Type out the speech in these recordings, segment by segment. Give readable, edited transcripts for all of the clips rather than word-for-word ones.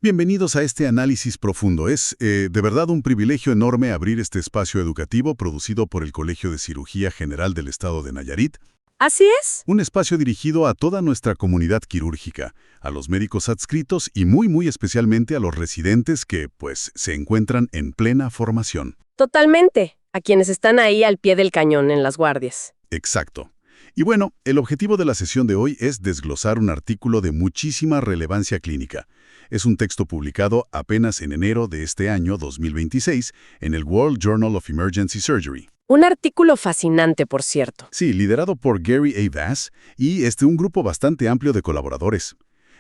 Bienvenidos a este análisis profundo. Es de verdad un privilegio enorme abrir este espacio educativo producido por el Colegio de Cirugía General del Estado de Nayarit. Así es. Un espacio dirigido a toda nuestra comunidad quirúrgica, a los médicos adscritos y muy especialmente a los residentes que, pues, se encuentran en plena formación. Totalmente. A quienes están ahí al pie del cañón en las guardias. Exacto. Y bueno, el objetivo de la sesión de hoy es desglosar un artículo de muchísima relevancia clínica. Es un texto publicado apenas en enero de este año 2026 en el World Journal of Emergency Surgery. Un artículo fascinante, por cierto. Sí, liderado por Gary A. Vass y un grupo bastante amplio de colaboradores.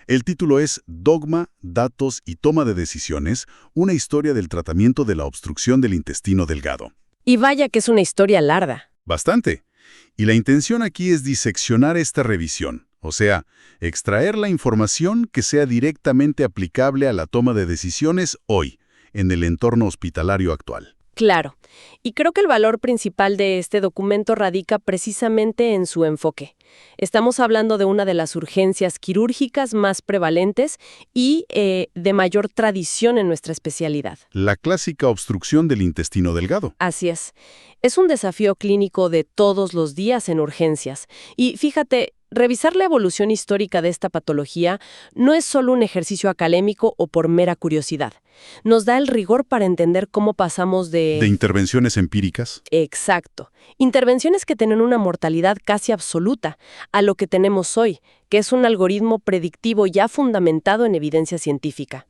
El título es Dogma, Datos y Toma de Decisiones, una historia del tratamiento de la obstrucción del intestino delgado. Y vaya que es una historia larga. Bastante. Y la intención aquí es diseccionar esta revisión, o sea, extraer la información que sea directamente aplicable a la toma de decisiones hoy, en el entorno hospitalario actual. Claro. Y creo que el valor principal de este documento radica precisamente en su enfoque. Estamos hablando de una de las urgencias quirúrgicas más prevalentes y de mayor tradición en nuestra especialidad. La clásica obstrucción del intestino delgado. Así es. Es un desafío clínico de todos los días en urgencias. Y fíjate, revisar la evolución histórica de esta patología no es solo un ejercicio académico o por mera curiosidad. Nos da el rigor para entender cómo pasamos de... ¿De intervenciones empíricas? Exacto. Intervenciones que tienen una mortalidad casi absoluta a lo que tenemos hoy, que es un algoritmo predictivo ya fundamentado en evidencia científica.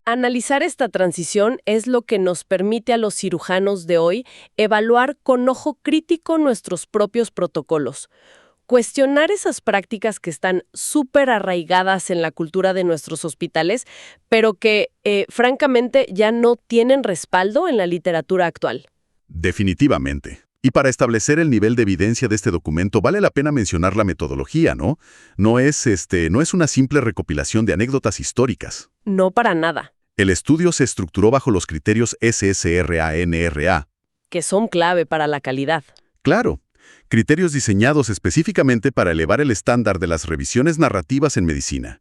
Analizar esta transición es lo que nos permite a los cirujanos de hoy evaluar con ojo crítico nuestros propios protocolos. Cuestionar esas prácticas que están súper arraigadas en la cultura de nuestros hospitales, pero que, francamente, ya no tienen respaldo en la literatura actual. Definitivamente. Y para establecer el nivel de evidencia de este documento vale la pena mencionar la metodología, ¿no? No es una simple recopilación de anécdotas históricas. No para nada. El estudio se estructuró bajo los criterios SSRA-NRA. Que son clave para la calidad. Claro. Criterios diseñados específicamente para elevar el estándar de las revisiones narrativas en medicina.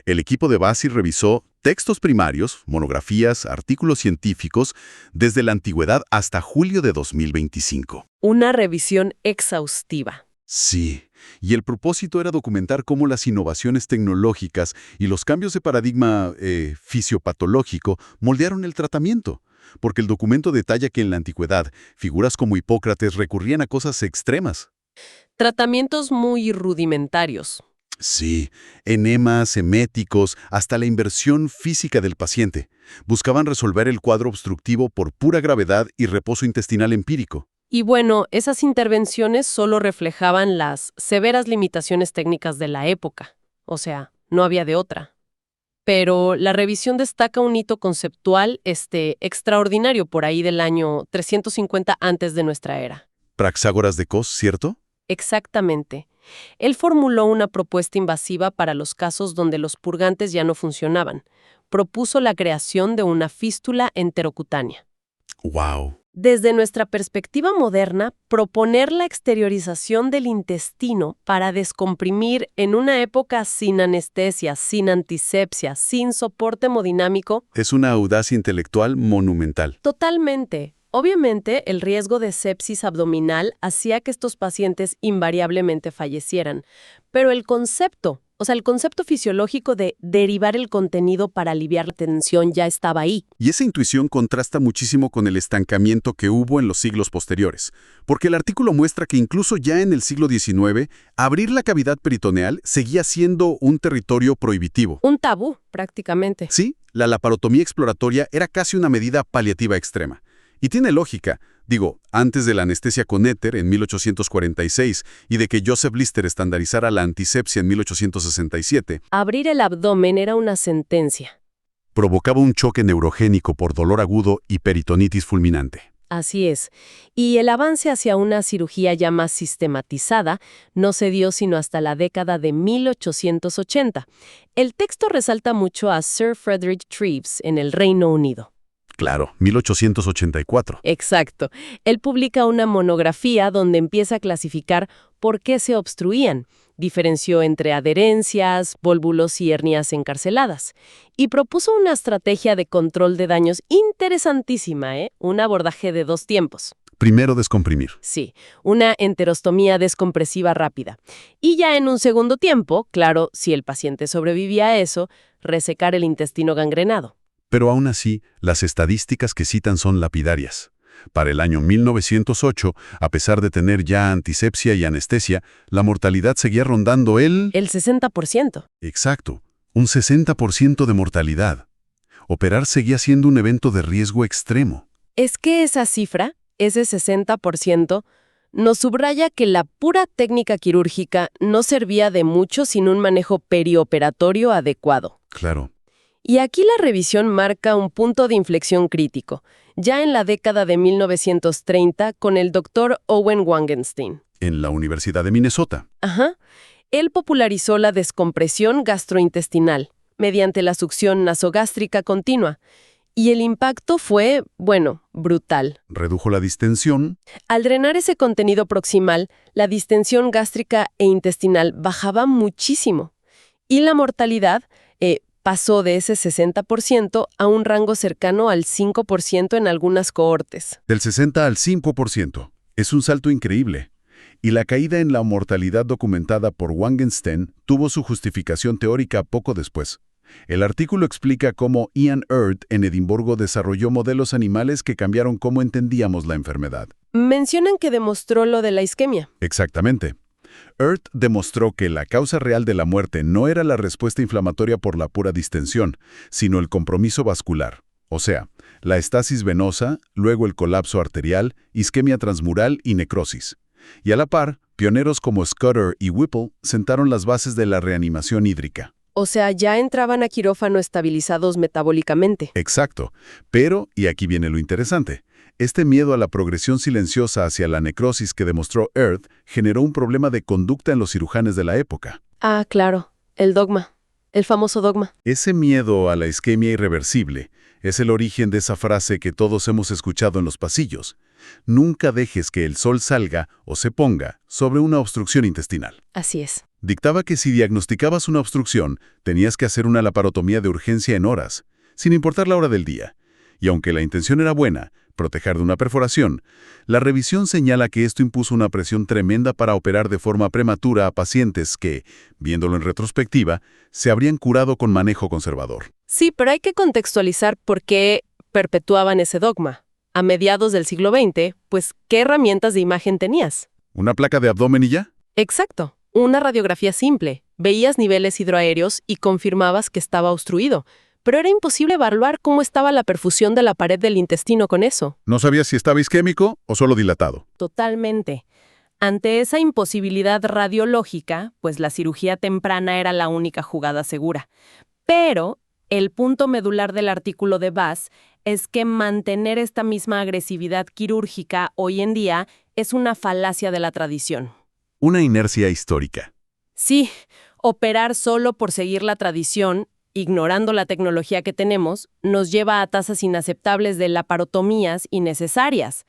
El equipo de Bassi revisó textos primarios, monografías, artículos científicos, desde la antigüedad hasta julio de 2025. Una revisión exhaustiva. Sí, y el propósito era documentar cómo las innovaciones tecnológicas y los cambios de paradigma fisiopatológico moldearon el tratamiento. Porque el documento detalla que en la antigüedad, figuras como Hipócrates recurrían a cosas extremas. Tratamientos muy rudimentarios. Sí, enemas, eméticos, hasta la inversión física del paciente. Buscaban resolver el cuadro obstructivo por pura gravedad y reposo intestinal empírico. Y bueno, esas intervenciones solo reflejaban las severas limitaciones técnicas de la época. O sea, no había de otra. Pero la revisión destaca un hito conceptual extraordinario por ahí del año 350 antes de nuestra era. Praxágoras de Cos, ¿cierto? Exactamente. Él formuló una propuesta invasiva para los casos donde los purgantes ya no funcionaban. Propuso la creación de una fístula enterocutánea. ¡Wow! Desde nuestra perspectiva moderna, proponer la exteriorización del intestino para descomprimir en una época sin anestesia, sin antisepsia, sin soporte hemodinámico. Es una audacia intelectual monumental. Totalmente. Obviamente, el riesgo de sepsis abdominal hacía que estos pacientes invariablemente fallecieran. Pero el concepto fisiológico de derivar el contenido para aliviar la tensión ya estaba ahí. Y esa intuición contrasta muchísimo con el estancamiento que hubo en los siglos posteriores, porque el artículo muestra que incluso ya en el siglo XIX, abrir la cavidad peritoneal seguía siendo un territorio prohibitivo. Un tabú, prácticamente. Sí, la laparotomía exploratoria era casi una medida paliativa extrema. Y tiene lógica. Digo, antes de la anestesia con éter en 1846 y de que Joseph Lister estandarizara la antisepsia en 1867, abrir el abdomen era una sentencia. Provocaba un choque neurogénico por dolor agudo y peritonitis fulminante. Así es. Y el avance hacia una cirugía ya más sistematizada no se dio sino hasta la década de 1880. El texto resalta mucho a Sir Frederick Treves en el Reino Unido. Claro, 1884. Exacto. Él publica una monografía donde empieza a clasificar por qué se obstruían. Diferenció entre adherencias, volvulos y hernias encarceladas. Y propuso una estrategia de control de daños interesantísima, un abordaje de 2 tiempos. Primero, descomprimir. Sí, una enterostomía descompresiva rápida. Y ya en un segundo tiempo, claro, si el paciente sobrevivía a eso, resecar el intestino gangrenado. Pero aún así, las estadísticas que citan son lapidarias. Para el año 1908, a pesar de tener ya antisepsia y anestesia, la mortalidad seguía rondando El 60%. Exacto, un 60% de mortalidad. Operar seguía siendo un evento de riesgo extremo. Es que esa cifra, ese 60%, nos subraya que la pura técnica quirúrgica no servía de mucho sin un manejo perioperatorio adecuado. Claro. Y aquí la revisión marca un punto de inflexión crítico, ya en la década de 1930 con el Dr. Owen Wangenstein. En la Universidad de Minnesota. Ajá. Él popularizó la descompresión gastrointestinal mediante la succión nasogástrica continua. Y el impacto fue, bueno, brutal. Redujo la distensión. Al drenar ese contenido proximal, la distensión gástrica e intestinal bajaba muchísimo. Y la mortalidad pasó de ese 60% a un rango cercano al 5% en algunas cohortes. Del 60 al 5%. Es un salto increíble. Y la caída en la mortalidad documentada por Wangenstein tuvo su justificación teórica poco después. El artículo explica cómo Ian Earth en Edimburgo desarrolló modelos animales que cambiaron cómo entendíamos la enfermedad. Mencionan que demostró lo de la isquemia. Exactamente. Earth demostró que la causa real de la muerte no era la respuesta inflamatoria por la pura distensión, sino el compromiso vascular, o sea, la estasis venosa, luego el colapso arterial, isquemia transmural y necrosis. Y a la par, pioneros como Scudder y Whipple sentaron las bases de la reanimación hídrica. O sea, ya entraban a quirófano estabilizados metabólicamente. Exacto. Pero, y aquí viene lo interesante, este miedo a la progresión silenciosa hacia la necrosis que demostró Earth generó un problema de conducta en los cirujanos de la época. Ah, claro, el dogma, el famoso dogma. Ese miedo a la isquemia irreversible es el origen de esa frase que todos hemos escuchado en los pasillos. Nunca dejes que el sol salga o se ponga sobre una obstrucción intestinal. Así es. Dictaba que si diagnosticabas una obstrucción, tenías que hacer una laparotomía de urgencia en horas, sin importar la hora del día. Y aunque la intención era buena, proteger de una perforación, la revisión señala que esto impuso una presión tremenda para operar de forma prematura a pacientes que, viéndolo en retrospectiva, se habrían curado con manejo conservador. Sí, pero hay que contextualizar por qué perpetuaban ese dogma. A mediados del siglo XX, pues, ¿qué herramientas de imagen tenías? ¿Una placa de abdomen y ya? Exacto. Una radiografía simple. Veías niveles hidroaéreos y confirmabas que estaba obstruido. Pero era imposible evaluar cómo estaba la perfusión de la pared del intestino con eso. ¿No sabías si estaba isquémico o solo dilatado? Totalmente. Ante esa imposibilidad radiológica, pues la cirugía temprana era la única jugada segura. Pero el punto medular del artículo de Bass es que mantener esta misma agresividad quirúrgica hoy en día es una falacia de la tradición. Una inercia histórica. Sí, operar solo por seguir la tradición, ignorando la tecnología que tenemos, nos lleva a tasas inaceptables de laparotomías innecesarias,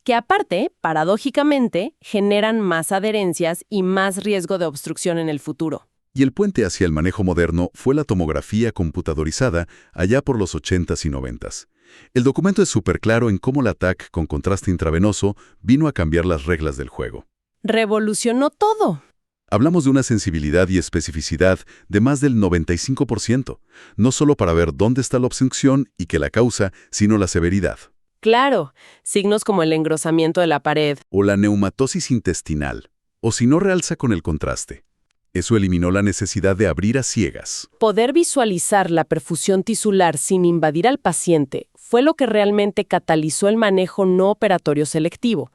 que aparte, paradójicamente, generan más adherencias y más riesgo de obstrucción en el futuro. Y el puente hacia el manejo moderno fue la tomografía computadorizada allá por los 80s y 90s. El documento es súper claro en cómo la TAC con contraste intravenoso vino a cambiar las reglas del juego. Revolucionó todo. Hablamos de una sensibilidad y especificidad de más del 95%, no solo para ver dónde está la obstrucción y qué la causa, sino la severidad. Claro, signos como el engrosamiento de la pared. O la neumatosis intestinal, o si no realza con el contraste. Eso eliminó la necesidad de abrir a ciegas. Poder visualizar la perfusión tisular sin invadir al paciente fue lo que realmente catalizó el manejo no operatorio selectivo.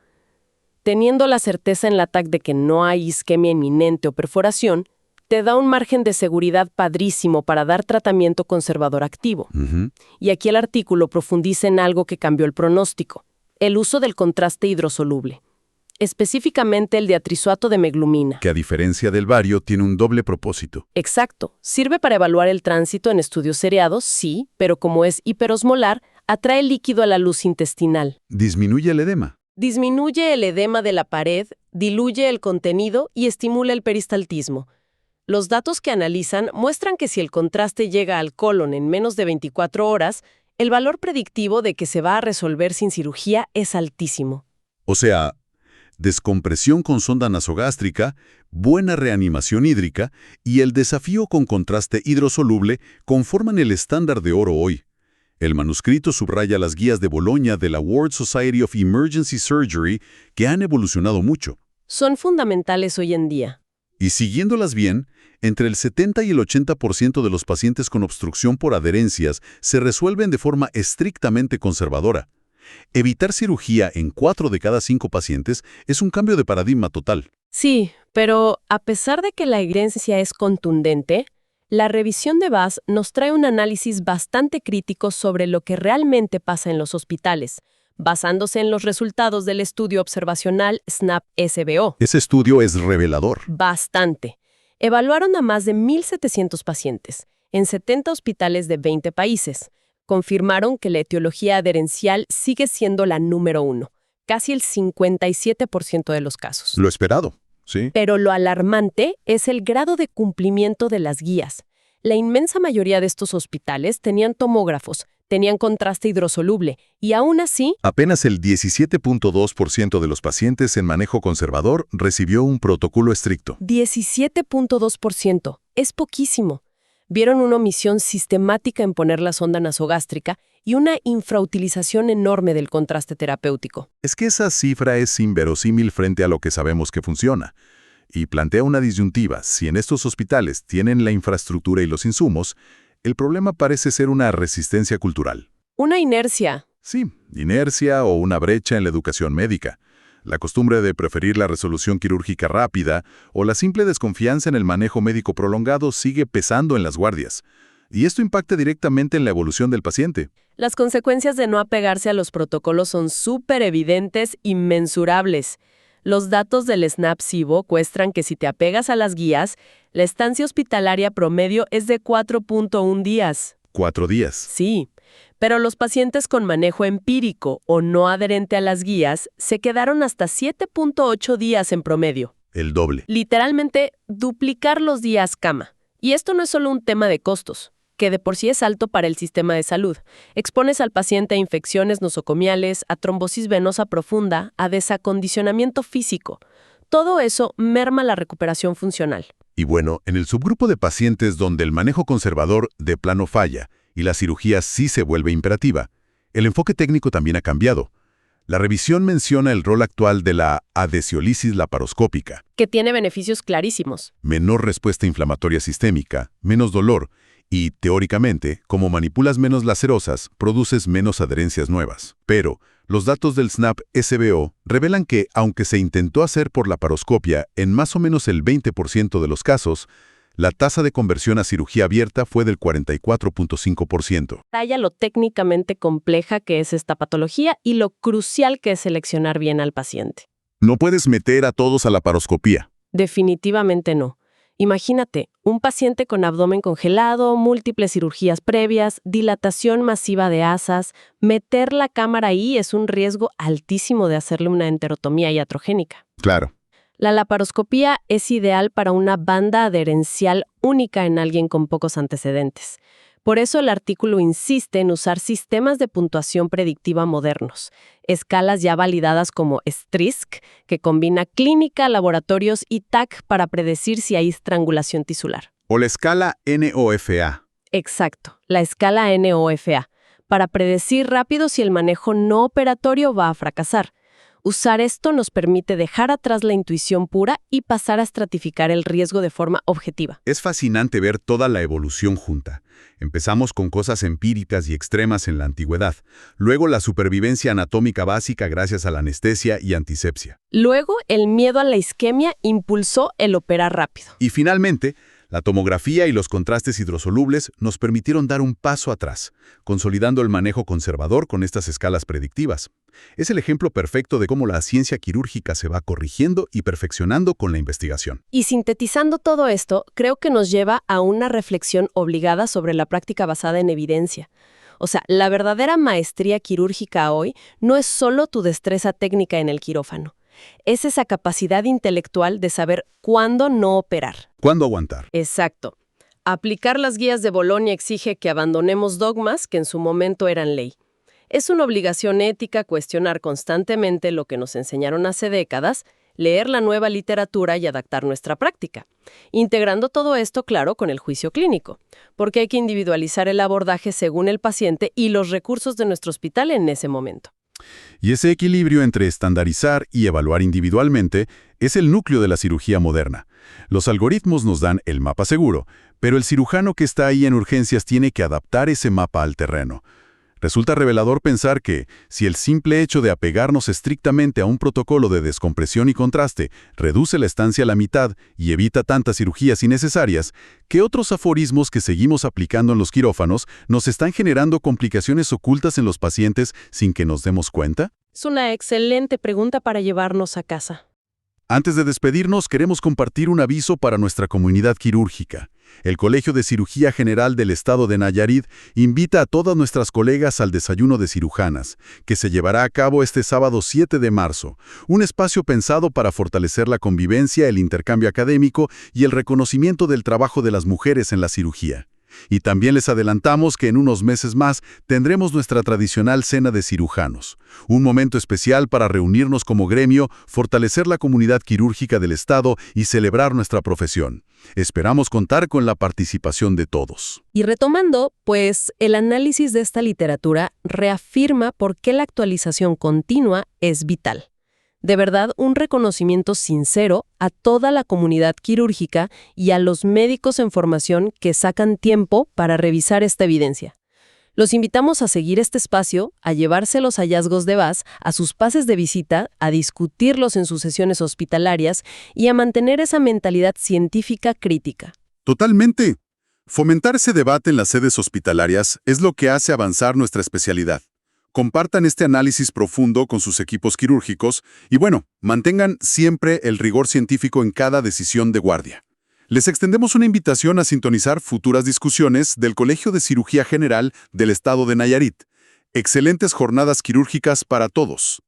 Teniendo la certeza en la TAC de que no hay isquemia inminente o perforación, te da un margen de seguridad padrísimo para dar tratamiento conservador activo. Y aquí el artículo profundiza en algo que cambió el pronóstico, el uso del contraste hidrosoluble, específicamente el diatrizuato de meglumina. Que a diferencia del bario tiene un doble propósito. Exacto, sirve para evaluar el tránsito en estudios seriados, sí, pero como es hiperosmolar, atrae líquido a la luz intestinal. Disminuye el edema. Disminuye el edema de la pared, diluye el contenido y estimula el peristaltismo. Los datos que analizan muestran que si el contraste llega al colon en menos de 24 horas, el valor predictivo de que se va a resolver sin cirugía es altísimo. O sea, descompresión con sonda nasogástrica, buena reanimación hídrica y el desafío con contraste hidrosoluble conforman el estándar de oro hoy. El manuscrito subraya las guías de Bolonia de la World Society of Emergency Surgery que han evolucionado mucho. Son fundamentales hoy en día. Y siguiéndolas bien, entre el 70 y el 80% de los pacientes con obstrucción por adherencias se resuelven de forma estrictamente conservadora. Evitar cirugía en 4 de cada 5 pacientes es un cambio de paradigma total. Sí, pero a pesar de que la evidencia es contundente, la revisión de VAS nos trae un análisis bastante crítico sobre lo que realmente pasa en los hospitales, basándose en los resultados del estudio observacional SNAP-SBO. Ese estudio es revelador. Bastante. Evaluaron a más de 1,700 pacientes, en 70 hospitales de 20 países. Confirmaron que la etiología adherencial sigue siendo la número 1, casi el 57% de los casos. Lo esperado, sí. Pero lo alarmante es el grado de cumplimiento de las guías. La inmensa mayoría de estos hospitales tenían tomógrafos, tenían contraste hidrosoluble, y aún así, Apenas el 17.2% de los pacientes en manejo conservador recibió un protocolo estricto. 17.2%. Es poquísimo. Vieron una omisión sistemática en poner la sonda nasogástrica y una infrautilización enorme del contraste terapéutico. Es que esa cifra es inverosímil frente a lo que sabemos que funciona. Y plantea una disyuntiva. Si en estos hospitales tienen la infraestructura y los insumos, el problema parece ser una resistencia cultural. Una inercia. Sí, inercia o una brecha en la educación médica. La costumbre de preferir la resolución quirúrgica rápida o la simple desconfianza en el manejo médico prolongado sigue pesando en las guardias. Y esto impacta directamente en la evolución del paciente. Las consecuencias de no apegarse a los protocolos son súper evidentes y mensurables. Los datos del SNAP-SIBO muestran que si te apegas a las guías, la estancia hospitalaria promedio es de 4.1 días. 4 días. Sí, pero los pacientes con manejo empírico o no adherente a las guías se quedaron hasta 7.8 días en promedio. El doble. Literalmente, duplicar los días cama. Y esto no es solo un tema de costos, que de por sí es alto para el sistema de salud. Expones al paciente a infecciones nosocomiales, a trombosis venosa profunda, a desacondicionamiento físico. Todo eso merma la recuperación funcional. Y bueno, en el subgrupo de pacientes donde el manejo conservador de plano falla y la cirugía sí se vuelve imperativa, el enfoque técnico también ha cambiado. La revisión menciona el rol actual de la adhesiólisis laparoscópica. Que tiene beneficios clarísimos. Menor respuesta inflamatoria sistémica, menos dolor y, teóricamente, como manipulas menos lacerosas, produces menos adherencias nuevas. Pero los datos del SNAP-SBO revelan que, aunque se intentó hacer por laparoscopia en más o menos el 20% de los casos, la tasa de conversión a cirugía abierta fue del 44.5%. Talla lo técnicamente compleja que es esta patología y lo crucial que es seleccionar bien al paciente. No puedes meter a todos a laparoscopía. Definitivamente no. Imagínate, un paciente con abdomen congelado, múltiples cirugías previas, dilatación masiva de asas, meter la cámara ahí es un riesgo altísimo de hacerle una enterotomía iatrogénica. Claro. La laparoscopía es ideal para una banda adherencial única en alguien con pocos antecedentes. Por eso el artículo insiste en usar sistemas de puntuación predictiva modernos, escalas ya validadas como STRISC, que combina clínica, laboratorios y TAC para predecir si hay estrangulación tisular. O la escala NOFA. Exacto, la escala NOFA, para predecir rápido si el manejo no operatorio va a fracasar. Usar esto nos permite dejar atrás la intuición pura y pasar a estratificar el riesgo de forma objetiva. Es fascinante ver toda la evolución junta. Empezamos con cosas empíricas y extremas en la antigüedad. Luego la supervivencia anatómica básica gracias a la anestesia y antisepsia. Luego, el miedo a la isquemia impulsó el operar rápido. Y finalmente, la tomografía y los contrastes hidrosolubles nos permitieron dar un paso atrás, consolidando el manejo conservador con estas escalas predictivas. Es el ejemplo perfecto de cómo la ciencia quirúrgica se va corrigiendo y perfeccionando con la investigación. Y sintetizando todo esto, creo que nos lleva a una reflexión obligada sobre la práctica basada en evidencia. O sea, la verdadera maestría quirúrgica hoy no es solo tu destreza técnica en el quirófano. Es esa capacidad intelectual de saber cuándo no operar. ¿Cuándo aguantar? Exacto. Aplicar las guías de Bolonia exige que abandonemos dogmas que en su momento eran ley. Es una obligación ética cuestionar constantemente lo que nos enseñaron hace décadas, leer la nueva literatura y adaptar nuestra práctica, integrando todo esto, claro, con el juicio clínico, porque hay que individualizar el abordaje según el paciente y los recursos de nuestro hospital en ese momento. Y ese equilibrio entre estandarizar y evaluar individualmente es el núcleo de la cirugía moderna. Los algoritmos nos dan el mapa seguro, pero el cirujano que está ahí en urgencias tiene que adaptar ese mapa al terreno. Resulta revelador pensar que, si el simple hecho de apegarnos estrictamente a un protocolo de descompresión y contraste reduce la estancia a la mitad y evita tantas cirugías innecesarias, ¿qué otros aforismos que seguimos aplicando en los quirófanos nos están generando complicaciones ocultas en los pacientes sin que nos demos cuenta? Es una excelente pregunta para llevarnos a casa. Antes de despedirnos, queremos compartir un aviso para nuestra comunidad quirúrgica. El Colegio de Cirugía General del Estado de Nayarit invita a todas nuestras colegas al Desayuno de Cirujanas, que se llevará a cabo este sábado 7 de marzo, un espacio pensado para fortalecer la convivencia, el intercambio académico y el reconocimiento del trabajo de las mujeres en la cirugía. Y también les adelantamos que en unos meses más tendremos nuestra tradicional cena de cirujanos, un momento especial para reunirnos como gremio, fortalecer la comunidad quirúrgica del Estado y celebrar nuestra profesión. Esperamos contar con la participación de todos. Y retomando, pues el análisis de esta literatura reafirma por qué la actualización continua es vital. De verdad, un reconocimiento sincero a toda la comunidad quirúrgica y a los médicos en formación que sacan tiempo para revisar esta evidencia. Los invitamos a seguir este espacio, a llevarse los hallazgos de VAS a sus pases de visita, a discutirlos en sus sesiones hospitalarias y a mantener esa mentalidad científica crítica. Totalmente. Fomentar ese debate en las sedes hospitalarias es lo que hace avanzar nuestra especialidad. Compartan este análisis profundo con sus equipos quirúrgicos y mantengan siempre el rigor científico en cada decisión de guardia. Les extendemos una invitación a sintonizar futuras discusiones del Colegio de Cirugía General del Estado de Nayarit. Excelentes jornadas quirúrgicas para todos.